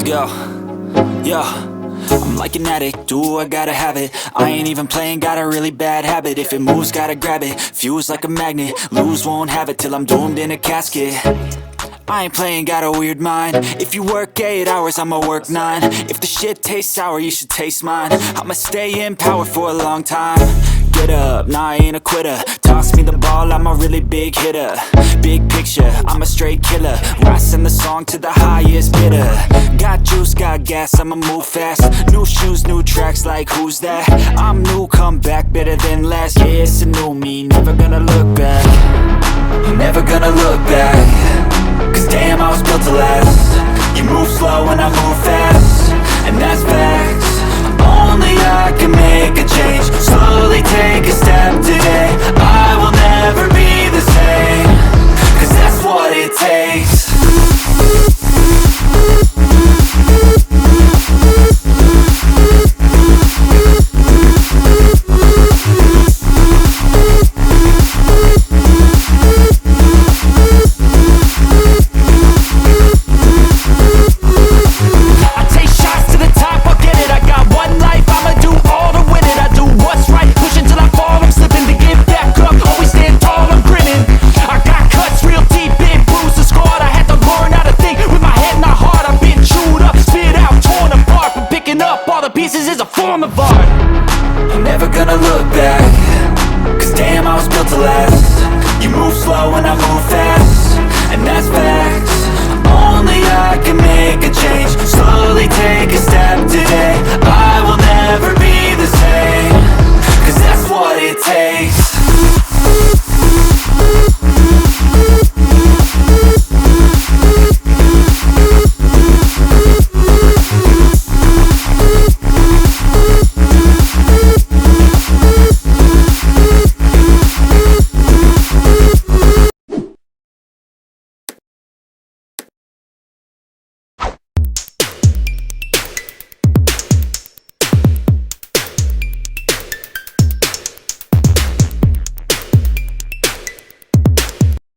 Let's go. Yo, I'm like an addict, do I gotta have it. I ain't even playing, got a really bad habit. If it moves, gotta grab it, fuse like a magnet. Lose, won't have it till I'm doomed in a casket. I ain't playing, got a weird mind. If you work 8 hours, I'ma work 9. If the shit tastes sour, you should taste mine. I'ma stay in power for a long time. Get up, nah, I ain't a quitter. Toss me the ball, I'm a really big hitter. Big picture, I'm a straight killer. I send the song to the highest bidder. Got juice, got gas, I'ma move fast. New shoes, new tracks, like who's that? I'm new, come back, better than last. Yeah, it's a new me, never gonna look back. Never gonna look back. Cause damn, I was built to last. You move slow and I move fast, and that's facts. Only I can make a change. Slowly take a step today. I will never be the same, cause that's what it takes. Pieces is a form of art. I'm never gonna look back. Cause damn, I was built to last. You move slow and I move fast, and that's facts. Only I can make a change. Slowly take a step today.